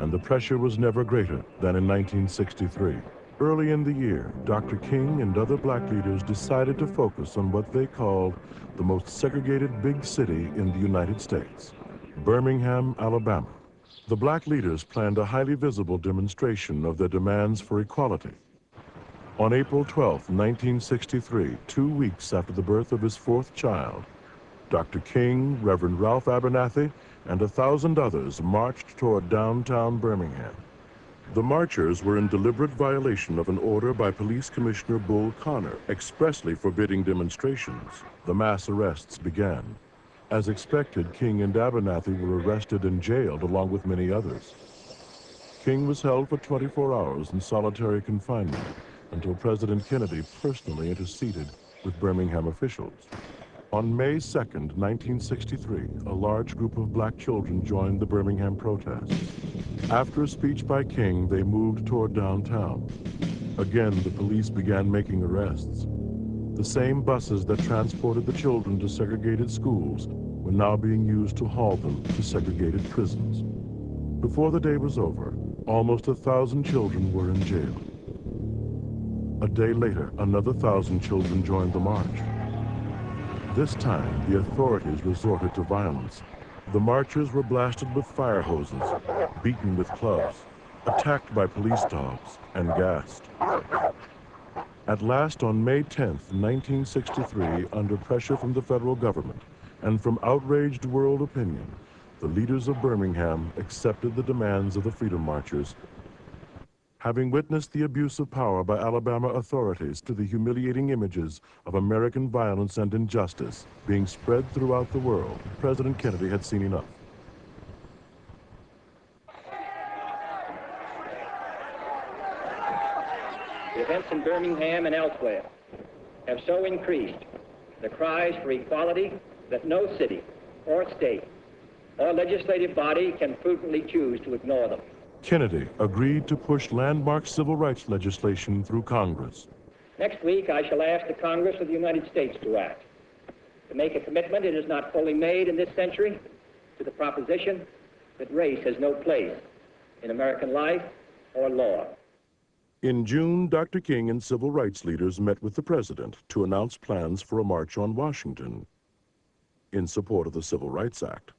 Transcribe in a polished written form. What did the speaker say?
and the pressure was never greater than in 1963. Early in the year, Dr. King and other black leaders decided to focus on what they called the most segregated big city in the United States, Birmingham, Alabama. The black leaders planned a highly visible demonstration of their demands for equality. On April 12, 1963, 2 weeks after the birth of his fourth child, Dr. King, Reverend Ralph Abernathy, and 1,000 others marched toward downtown Birmingham. The marchers were in deliberate violation of an order by Police Commissioner Bull Connor expressly forbidding demonstrations. The mass arrests began. As expected, King and Abernathy were arrested and jailed along with many others. King was held for 24 hours in solitary confinement until President Kennedy personally interceded with Birmingham officials. On May 2, 1963, a large group of black children joined the Birmingham protests. After a speech by King, they moved toward downtown. Again, the police began making arrests. The same buses that transported the children to segregated schools were now being used to haul them to segregated prisons. Before the day was over, almost 1,000 children were in jail. A day later, another 1,000 children joined the march. This time, the authorities resorted to violence. The marchers were blasted with fire hoses, beaten with clubs, attacked by police dogs, and gassed. At last, on May 10, 1963, under pressure from the federal government and from outraged world opinion, the leaders of Birmingham accepted the demands of the Freedom Marchers. Having witnessed the abuse of power by Alabama authorities to the humiliating images of American violence and injustice being spread throughout the world, President Kennedy had seen enough. The events in Birmingham and elsewhere have so increased the cries for equality that no city or state or legislative body can prudently choose to ignore them. Kennedy agreed to push landmark civil rights legislation through Congress. Next week, I shall ask the Congress of the United States to act, to make a commitment it has not fully made in this century to the proposition that race has no place in American life or law. In June, Dr. King and civil rights leaders met with the president to announce plans for a march on Washington in support of the Civil Rights Act.